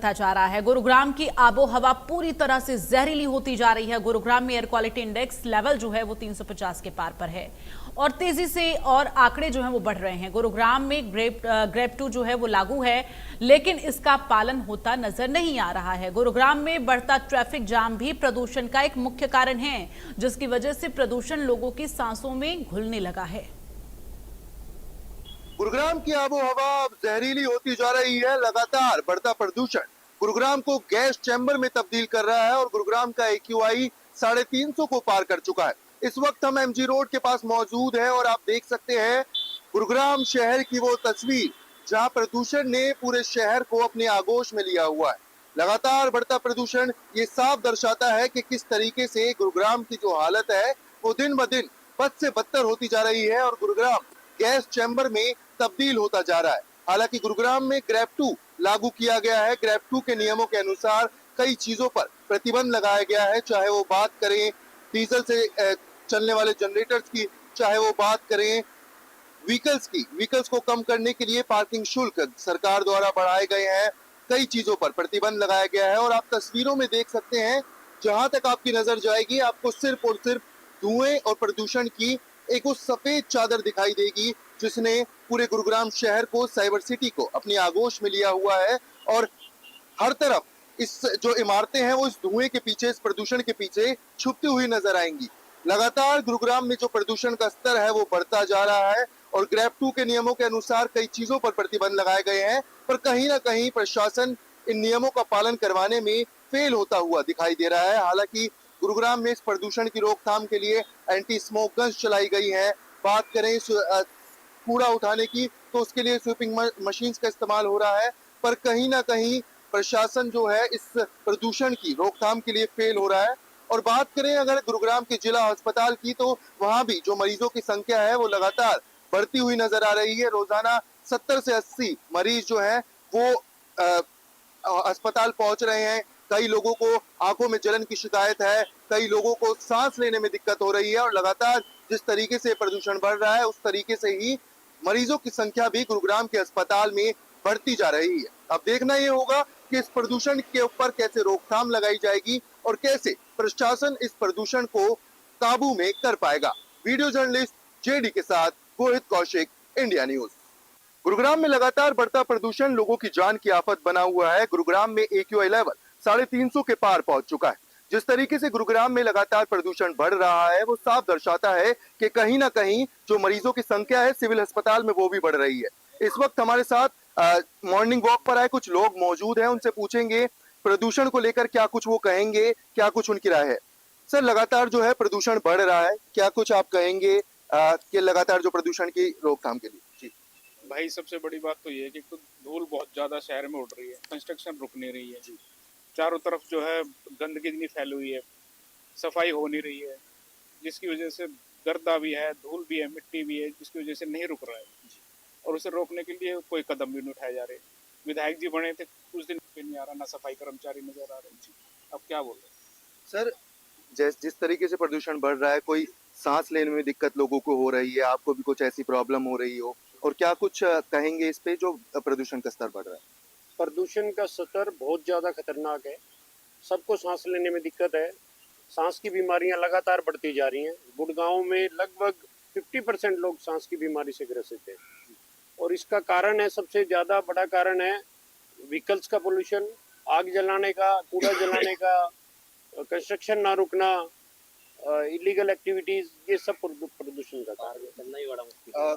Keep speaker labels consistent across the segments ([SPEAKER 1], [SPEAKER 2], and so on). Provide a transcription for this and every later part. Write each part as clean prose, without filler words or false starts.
[SPEAKER 1] जा रहा है। गुरुग्राम की आबो हवा पूरी तरह से जहरीली होती जा रही है। गुरुग्राम में एयर क्वालिटी इंडेक्स लेवल जो है वो 350 के पार पर है और तेजी से और आंकड़े जो हैं वो बढ़ रहे हैं। गुरुग्राम में ग्रेप 2 जो है वो लागू है, लेकिन इसका पालन होता नजर नहीं आ रहा है। गुरुग्राम में बढ़ता ट्रैफिक जाम भी प्रदूषण का एक मुख्य कारण है, जिसकी वजह से प्रदूषण लोगों की सांसों में घुलने लगा है।
[SPEAKER 2] गुरुग्राम की आबो हवा अब जहरीली होती जा रही है। लगातार बढ़ता प्रदूषण गुरुग्राम को गैस चैम्बर में तब्दील कर रहा है और गुरुग्राम का AQI 350 को पार कर चुका है। इस वक्त हम MG रोड के पास मौजूद हैं और आप देख सकते हैं गुरुग्राम शहर की वो तस्वीर जहां प्रदूषण ने पूरे शहर को अपने आगोश में लिया हुआ है। लगातार बढ़ता प्रदूषण ये साफ दर्शाता है कि किस तरीके से गुरुग्राम की जो हालत है वो दिन ब दिन बद से बदतर होती जा रही है और गुरुग्राम गैस चैम्बर में तब्दील होता जा रहा है। हालांकि गुरुग्राम में ग्रेप 2 लागू किया गया है। ग्रेप 2 के नियमों के अनुसार कई चीजों पर प्रतिबंध लगाया गया है, चाहे वो बात करें डीजल से चलने वाले जनरेटर्स की, चाहे वो बात करें व्हीकल्स को कम करने के लिए पार्किंग शुल्क सरकार द्वारा बढ़ाए गए हैं। कई चीजों पर प्रतिबंध लगाया गया है और आप तस्वीरों में देख सकते हैं, जहां तक आपकी नजर जाएगी आपको सिर्फ और सिर्फ धुएं और प्रदूषण की एक उस सफेद चादर दिखाई देगी जिसने पूरे गुरुग्राम शहर को, साइबर सिटी को अपनी आगोश में लिया हुआ है और हर तरफ इस जो इमारतें हैं वो इस धुएं के पीछे, इस प्रदूषण के पीछे छुपती हुई नजर आएंगी। लगातार गुरुग्राम में जो प्रदूषण का स्तर है वो बढ़ता जा रहा है और ग्रेप 2 के नियमों के अनुसार कई चीजों पर प्रतिबंध लगाए गए हैं, पर कहीं ना कहीं प्रशासन इन नियमों का पालन करवाने में फेल होता हुआ दिखाई दे रहा है। हालांकि गुरुग्राम में इस प्रदूषण की रोकथाम के लिए एंटी स्मोक गन्स चलाई गई हैं। बात करें कूड़ा उठाने की तो उसके लिए स्वीपिंग मशीन्स का इस्तेमाल हो रहा है, पर कहीं ना कहीं प्रशासन जो है इस प्रदूषण की रोकथाम के लिए फेल हो रहा है। और बात करें अगर गुरुग्राम के जिला अस्पताल की, तो वहां भी जो मरीजों की संख्या है वो लगातार बढ़ती हुई नजर आ रही है। रोजाना 70 से 80 मरीज जो है वो अस्पताल पहुंच रहे हैं। कई लोगों को आंखों में जलन की शिकायत है, कई लोगों को सांस लेने में दिक्कत हो रही है और लगातार जिस तरीके से प्रदूषण बढ़ रहा है उस तरीके से ही मरीजों की संख्या भी गुरुग्राम के अस्पताल में बढ़ती जा रही है। अब देखना ये होगा कि इस प्रदूषण के ऊपर कैसे रोकथाम लगाई जाएगी और कैसे प्रशासन इस प्रदूषण को काबू में कर पाएगा। वीडियो जर्नलिस्ट JD के साथ रोहित कौशिक, इंडिया न्यूज। गुरुग्राम में लगातार बढ़ता प्रदूषण लोगों की जान की आफत बना हुआ है। गुरुग्राम में AQI लेवल 350 के पार पहुंच चुका है। जिस तरीके से गुरुग्राम में लगातार प्रदूषण बढ़ रहा है वो साफ दर्शाता है कि कहीं ना कहीं जो मरीजों की संख्या है सिविल अस्पताल में वो भी बढ़ रही है। इस वक्त हमारे साथ मॉर्निंग वॉक पर आए कुछ लोग मौजूद हैं, उनसे पूछेंगे प्रदूषण को लेकर क्या कुछ वो कहेंगे, क्या कुछ उनकी राय है। सर, लगातार जो है प्रदूषण बढ़ रहा है, क्या कुछ आप कहेंगे कि लगातार जो प्रदूषण की रोकथाम के लिए? जी
[SPEAKER 3] भाई, सबसे बड़ी बात तो ये है कि तो धूल बहुत ज्यादा शहर में उड़ रही है, कंस्ट्रक्शन रुक नहीं रही है जी। चारों तरफ जो है गंदगी इतनी फैली हुई है, सफाई हो नहीं रही है, जिसकी वजह से गर्दा भी है, धूल भी है, मिट्टी भी है, जिसकी वजह से नहीं रुक रहा है और उसे रोकने के लिए कोई कदम भी नहीं उठाए जा रहे। विधायक जी बने थे, कुछ दिन पे नहीं आ रहा, ना सफाई कर्मचारी नजर आ रहे जी। अब क्या बोल रहे
[SPEAKER 2] सर, जिस तरीके से प्रदूषण बढ़ रहा है, कोई सांस लेने में दिक्कत लोगों को हो रही है, आपको भी कुछ ऐसी प्रॉब्लम हो रही हो, और क्या कुछ कहेंगे इस पे जो प्रदूषण का स्तर बढ़ रहा है?
[SPEAKER 4] प्रदूषण का स्तर बहुत ज़्यादा खतरनाक है। सबको सांस लेने में दिक्कत है, सांस की बीमारियां लगातार बढ़ती जा रही हैं। गुड़गांव में लगभग 50% लोग सांस की बीमारी से ग्रसित हैं और इसका कारण है, सबसे ज़्यादा बड़ा कारण है व्हीकल्स का पोल्यूशन, आग जलाने का, कूड़ा जलाने का, कंस्ट्रक्शन ना रुकना, इलीगल एक्टिविटीज, ये सब प्रदूषण का कारण है। चलना ही बड़ा मुश्किल है।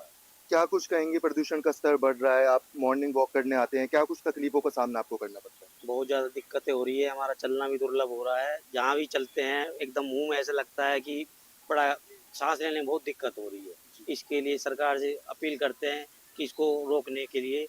[SPEAKER 2] क्या कुछ कहेंगे, प्रदूषण का स्तर बढ़ रहा है, आप मॉर्निंग वॉक करने आते हैं, क्या कुछ तकलीफों का सामना आपको करना पड़ता है?
[SPEAKER 5] बहुत ज़्यादा दिक्कतें हो रही है, हमारा चलना भी दुर्लभ हो रहा है। जहाँ भी चलते हैं एकदम मुंह में ऐसा लगता है कि बड़ा सांस लेने में बहुत दिक्कत हो रही है। इसके लिए सरकार से अपील करते हैं कि इसको रोकने के लिए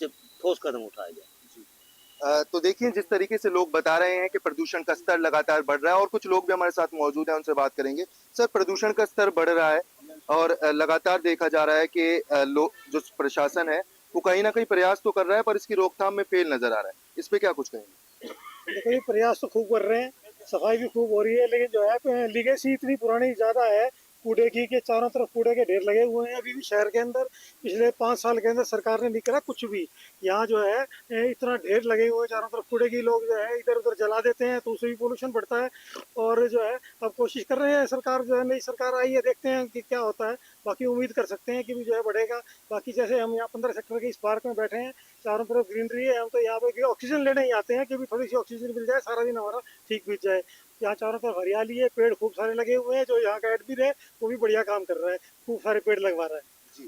[SPEAKER 5] जब ठोस कदम उठाया जाए।
[SPEAKER 2] तो देखिए, जिस तरीके से लोग बता रहे हैं कि प्रदूषण का स्तर लगातार बढ़ रहा है और कुछ लोग भी हमारे साथ मौजूद हैं, उनसे बात करेंगे। सर, प्रदूषण का स्तर बढ़ रहा है और लगातार देखा जा रहा है कि जो प्रशासन है वो कहीं ना कहीं प्रयास तो कर रहा है पर इसकी रोकथाम में फेल नजर आ रहा है। इस पे क्या कुछ कहेंगे?
[SPEAKER 6] देखो, ये प्रयास तो खूब कर रहे हैं, सफाई भी खूब हो रही है, लेकिन जो है लीगेसी इतनी पुरानी ज्यादा है, कूड़े के चारों तरफ कूड़े के ढेर लगे हुए हैं। अभी भी शहर के अंदर पिछले 5 साल के अंदर सरकार ने नहीं करा कुछ भी। यहाँ जो है इतना ढेर लगे हुए हैं चारों तरफ कूड़े की, लोग जो है इधर उधर जला देते हैं तो उससे भी पोल्यूशन बढ़ता है। और जो है अब कोशिश कर रहे हैं सरकार, जो है नई सरकार आई है, देखते हैं कि क्या होता है। बाकी उम्मीद कर सकते हैं कि भी जो है बढ़ेगा। बाकी जैसे हम यहाँ 15 सेक्टर के इस पार्क में बैठे हैं, चारों तरफ ग्रीनरी है, हम तो यहाँ पे ऑक्सीजन लेने ही आते हैं कि भी थोड़ी सी ऑक्सीजन मिल जाए, सारा दिन हमारा ठीक बीत जाए। यहाँ चारों तरफ हरियाली है, पेड़ खूब सारे लगे हुए हैं। जो यहाँ का एडमिन है वो भी बढ़िया काम कर रहा है, खूब सारे पेड़ लगवा रहा है।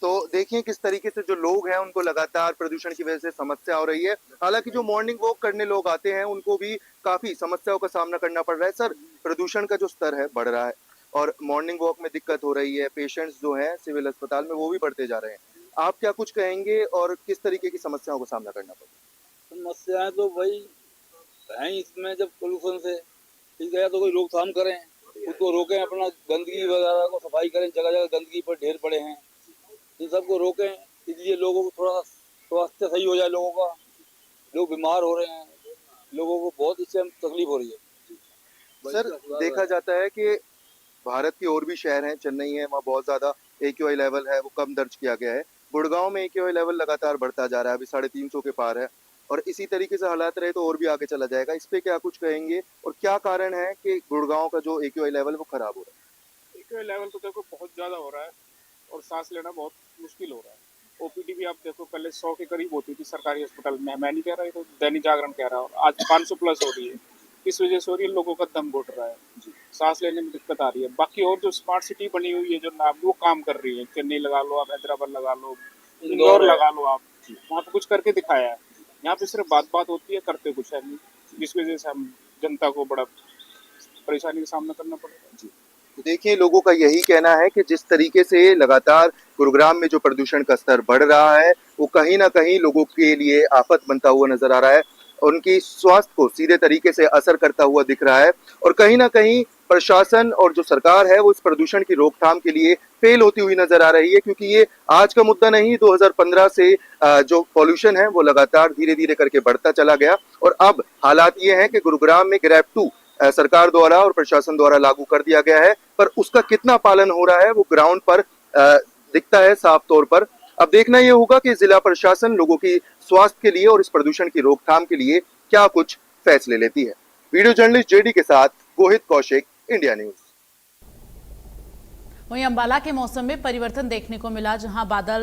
[SPEAKER 2] तो देखिए किस तरीके से जो लोग हैं उनको लगातार प्रदूषण की वजह से समस्या हो रही है। हालांकि जो मॉर्निंग वॉक करने लोग आते हैं उनको भी काफी समस्याओं का सामना करना पड़ रहा है। सर, प्रदूषण का जो स्तर है बढ़ रहा है और मॉर्निंग वॉक में दिक्कत हो रही है, पेशेंट्स जो हैं सिविल अस्पताल में वो भी बढ़ते जा रहे हैं। आप क्या कुछ कहेंगे और किस तरीके की समस्याओं का सामना करना पड़ेगा?
[SPEAKER 7] समस्याएं तो भाई हैं इसमें, जब पोल्यूशन से ठीक है तो कोई रोकथाम करें, उसको रोकें, अपना गंदगी वगैरह को सफाई करें, जगह जगह गंदगी पर ढेर पड़े हैं, इन सबको रोकें, इसलिए लोगों को थोड़ा स्वास्थ्य सही हो जाए लोगों का। लोग बीमार हो रहे हैं, लोगों को बहुत इससे तकलीफ हो रही है।
[SPEAKER 2] सर, देखा जाता है कि भारत के और भी शहर हैं, चेन्नई है, वहाँ बहुत ज्यादा AQI लेवल है वो कम दर्ज किया गया है। गुड़गांव में AQI लेवल लगातार बढ़ता जा रहा है, अभी 350 के पार है और इसी तरीके से हालात रहे तो और भी आगे चला जाएगा। इस पे क्या कुछ कहेंगे और क्या कारण है कि गुड़गांव का जो AQI लेवल वो खराब हो रहा है?
[SPEAKER 3] AQI लेवल तो देखो बहुत ज़्यादा हो रहा है और सांस लेना बहुत मुश्किल हो रहा है। OPD भी आप देखो पहले 100 के करीब होती थी सरकारी अस्पताल में, मैं नहीं कह रहा, तो दैनिक जागरण कह रहा हूँ, आज 500 प्लस हो रही है। इस वजह से हो रही है, लोगों का दम घुट रहा है, सांस लेने में दिक्कत आ रही है। बाकी और जो स्मार्ट सिटी बनी हुई है जो नाम वो काम कर रही है, चेन्नई लगा लो आप, हैदराबाद लगा लो, इंदौर लगा लो आप, वहाँ पे कुछ करके दिखाया है। यहाँ पे सिर्फ बात होती है, करते कुछ है नहीं, जिस वजह से हम जनता को बड़ा परेशानी का सामना करना पड़ेगा।
[SPEAKER 2] तो देखिए लोगों का यही कहना है कि जिस तरीके से लगातार गुरुग्राम में जो प्रदूषण का स्तर बढ़ रहा है वो कहीं ना कहीं लोगों के लिए आफत बनता हुआ नजर आ रहा है, उनकी स्वास्थ्य को सीधे तरीके से असर करता हुआ दिख रहा है और कहीं ना कहीं प्रशासन और जो सरकार है वो इस प्रदूषण की रोकथाम के लिए फेल होती हुई नजर आ रही है। क्योंकि ये आज का मुद्दा नहीं, 2015 से जो पॉल्यूशन है वो लगातार धीरे धीरे करके बढ़ता चला गया और अब हालात ये हैं कि गुरुग्राम में ग्रैब 2 सरकार द्वारा और प्रशासन द्वारा लागू कर दिया गया है, पर उसका कितना पालन हो रहा है वो ग्राउंड पर दिखता है साफ तौर पर। अब देखना ये होगा कि जिला प्रशासन लोगों की स्वास्थ्य के लिए और इस प्रदूषण की रोकथाम के लिए क्या कुछ फैसले लेती है। वीडियो जर्नलिस्ट JD के साथ गोहित कौशिक, इंडिया न्यूज।
[SPEAKER 1] वहीं अंबाला के मौसम में परिवर्तन देखने को मिला, जहां बादल